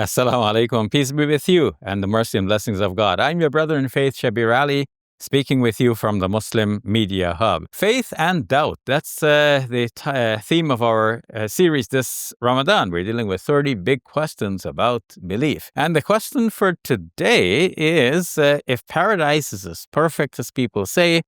Assalamu alaikum. Peace be with you and the mercy and blessings of God. I'm your brother in faith, Shabir Ally, speaking with you from the Muslim Media Hub. Faith and doubt. That's the theme of our series this Ramadan. We're dealing with 30 big questions about belief. And the question for today is, if paradise is as perfect as people say,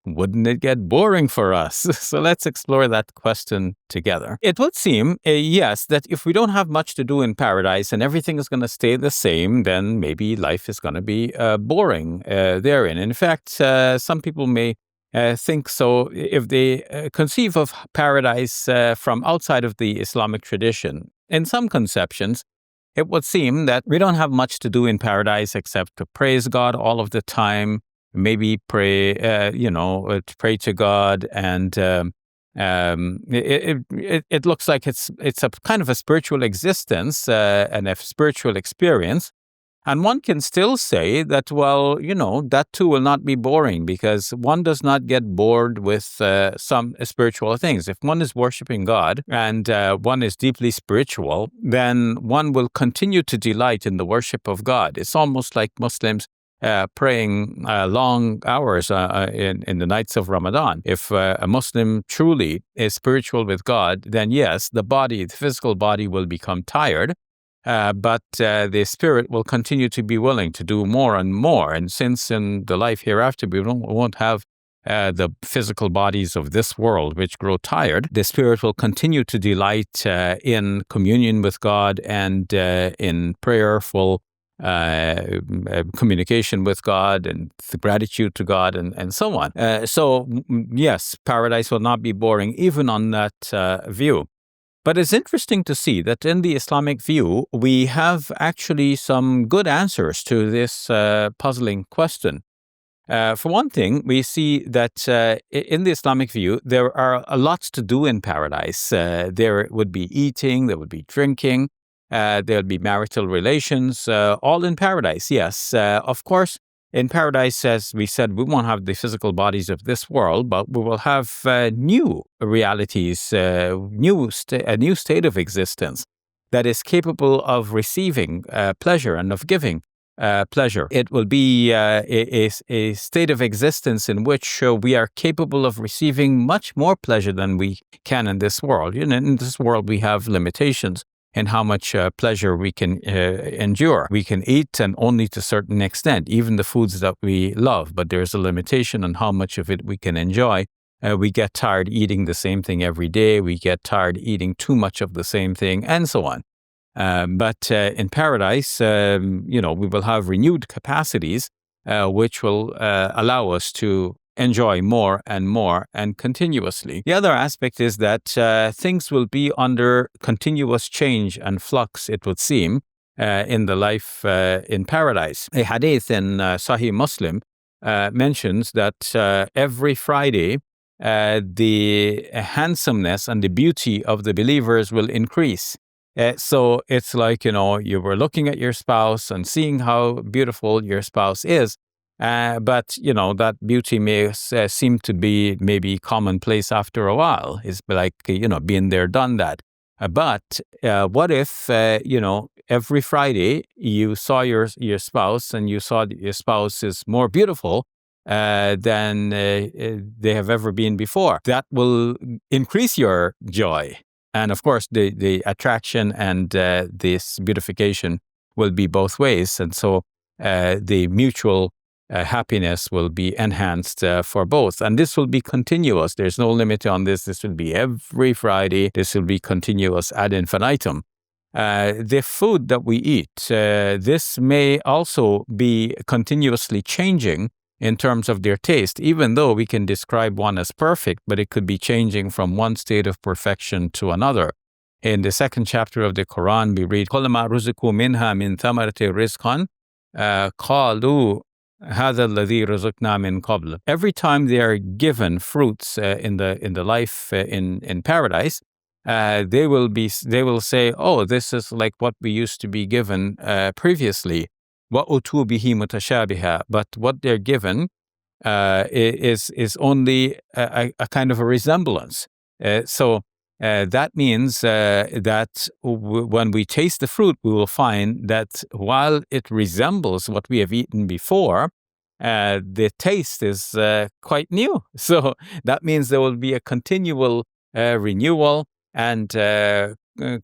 wouldn't it get boring for us? So let's explore that question together. It would seem, yes, that if we don't have much to do in paradise and everything is going to stay the same, then maybe life is going to be boring therein. In fact, some people may think so if they conceive of paradise from outside of the Islamic tradition. In some conceptions, it would seem that we don't have much to do in paradise except to praise God all of the time, maybe pray, to pray to God, and it looks like it's a kind of a spiritual existence and a spiritual experience. And one can still say that, well, that too will not be boring because one does not get bored with some spiritual things. If one is worshiping God and one is deeply spiritual, then one will continue to delight in the worship of God. It's almost like Muslims praying long hours in the nights of Ramadan. If a Muslim truly is spiritual with God, then yes, the physical body will become tired, but the spirit will continue to be willing to do more and more. And since in the life hereafter we won't have the physical bodies of this world which grow tired, the spirit will continue to delight in communion with God and in prayerful communication with God and gratitude to God and so on. Yes, paradise will not be boring even on that view. But it's interesting to see that in the Islamic view, we have actually some good answers to this puzzling question. For one thing, we see that in the Islamic view, there are lots to do in paradise. There would be eating, there would be drinking, there'll be marital relations, all in paradise, yes. Of course, in paradise, as we said, we won't have the physical bodies of this world, but we will have new realities, a new state of existence that is capable of receiving pleasure and of giving pleasure. It will be a state of existence in which we are capable of receiving much more pleasure than we can in this world. In this world, we have limitations in how much pleasure we can endure. We can eat, and only to a certain extent, even the foods that we love, but there's a limitation on how much of it we can enjoy. We get tired eating the same thing every day. We get tired eating too much of the same thing, and so on. But in paradise, we will have renewed capacities, which will allow us to enjoy more and continuously. The other aspect is that things will be under continuous change and flux, it would seem, in the life in paradise. A hadith in Sahih Muslim mentions that every Friday, the handsomeness and the beauty of the believers will increase. So it's like, you were looking at your spouse and seeing how beautiful your spouse is. But, that beauty may seem to be maybe commonplace after a while. It's like, been there, done that. But what if, every Friday you saw your spouse and you saw that your spouse is more beautiful than they have ever been before? That will increase your joy. And of course, the attraction and this beautification will be both ways. And so the mutual happiness will be enhanced for both. And this will be continuous. There's no limit on this. This will be every Friday. This will be continuous ad infinitum. The food that we eat, this may also be continuously changing in terms of their taste, even though we can describe one as perfect, but it could be changing from one state of perfection to another. In the second chapter of the Quran, we read, كُلَّمَا رُزِقُوا مِنْهَا مِنْ ثَمَرَةٍ رِزْقًا قَالُوا هَذَا الَّذِي رُزِقْنَا مِنْ قَبْلُ. Every time they are given fruits in the life in paradise, they will say, "Oh, this is like what we used to be given previously." وَأُتُوا بِهِ مُتَشَابِهًا. But what they're given is only a kind of a resemblance. So That means that when we taste the fruit, we will find that while it resembles what we have eaten before, the taste is quite new. So that means there will be a continual renewal and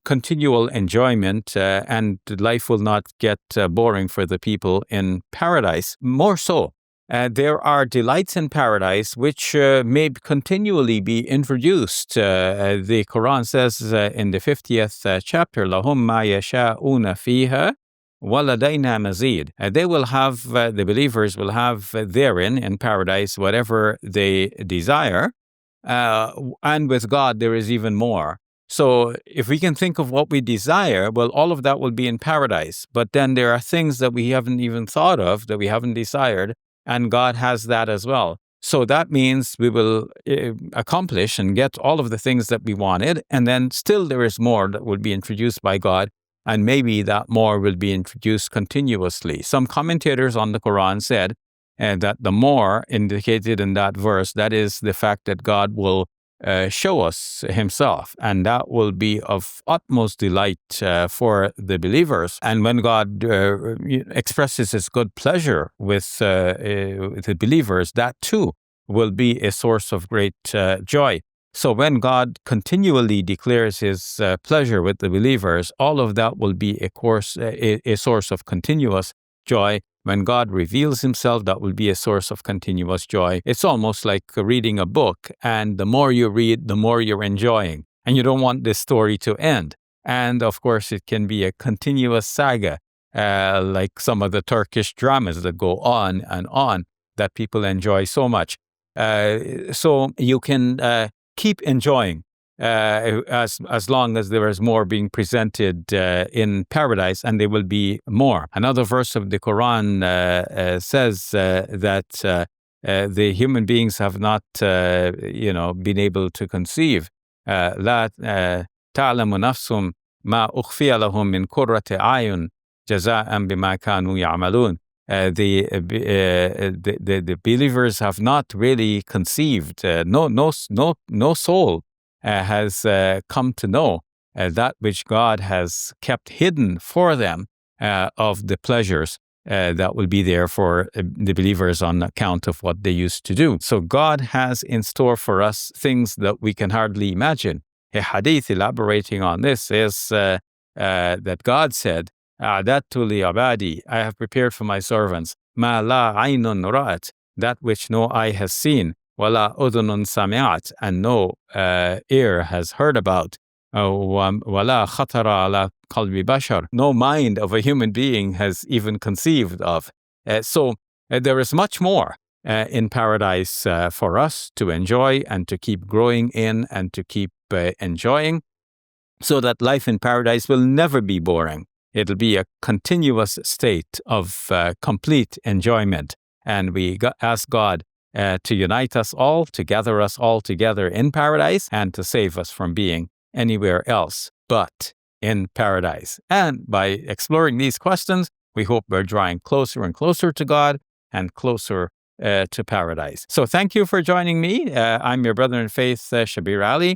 continual enjoyment, and life will not get boring for the people in paradise. More so, there are delights in paradise which may continually be introduced. The Quran says in the 50th chapter, "Lahum ma yasha'una fiha waladayna mazid." They will have, the believers will have therein in paradise whatever they desire, and with God there is even more. So if we can think of what we desire, well, all of that will be in paradise. But then there are things that we haven't even thought of, that we haven't desired, and God has that as well. So that means we will accomplish and get all of the things that we wanted, and then still there is more that will be introduced by God, and maybe that more will be introduced continuously. Some commentators on the Quran said that the more indicated in that verse, that is the fact that God will show us himself, and that will be of utmost delight for the believers. And when God expresses his good pleasure with the believers, that too will be a source of great joy. So when God continually declares his pleasure with the believers, all of that will be a source of continuous joy. When God reveals himself, that will be a source of continuous joy. It's almost like reading a book, and the more you read, the more you're enjoying, and you don't want this story to end. And of course, it can be a continuous saga, like some of the Turkish dramas that go on and on that people enjoy so much. So you can keep enjoying as long as there is more being presented in paradise, and there will be more. Another verse of the Quran says that the human beings have not, been able to conceive. لا تعلم نفس ما أخفي لهم من قرة أعين جزاء بما كانوا يعملون. The believers have not really conceived. No soul has come to know that which God has kept hidden for them of the pleasures that will be there for the believers on account of what they used to do. So God has in store for us things that we can hardly imagine. A hadith elaborating on this is that God said, "A'dattu li abadi," I have prepared for my servants, "ma la aynun ra'at," that which no eye has seen, "wala udhunun sami'at," and no ear has heard about, "wala khatara ala qalbi bashar," no mind of a human being has even conceived of. So there is much more in paradise for us to enjoy and to keep growing in and to keep enjoying, so that life in paradise will never be boring. It'll be a continuous state of complete enjoyment. And we ask God to unite us all, to gather us all together in paradise, and to save us from being anywhere else but in paradise. And by exploring these questions, we hope we're drawing closer and closer to God and closer to paradise. So thank you for joining me. I'm your brother in faith, Shabir Ally,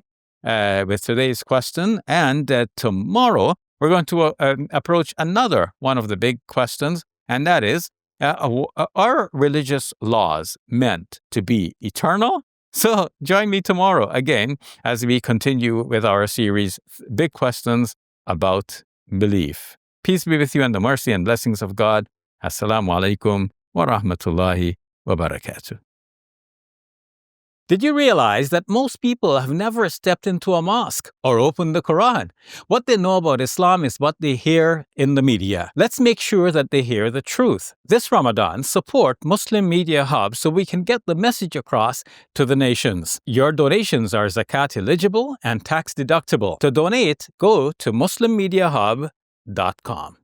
with today's question. And tomorrow, we're going to approach another one of the big questions, and that is, are religious laws meant to be eternal? So join me tomorrow again as we continue with our series, Big Questions About Belief. Peace be with you and the mercy and blessings of God. Assalamu alaikum wa rahmatullahi wa barakatuh. Did you realize that most people have never stepped into a mosque or opened the Quran? What they know about Islam is what they hear in the media. Let's make sure that they hear the truth. This Ramadan, support Muslim Media Hub so we can get the message across to the nations. Your donations are zakat eligible and tax deductible. To donate, go to muslimmediahub.com.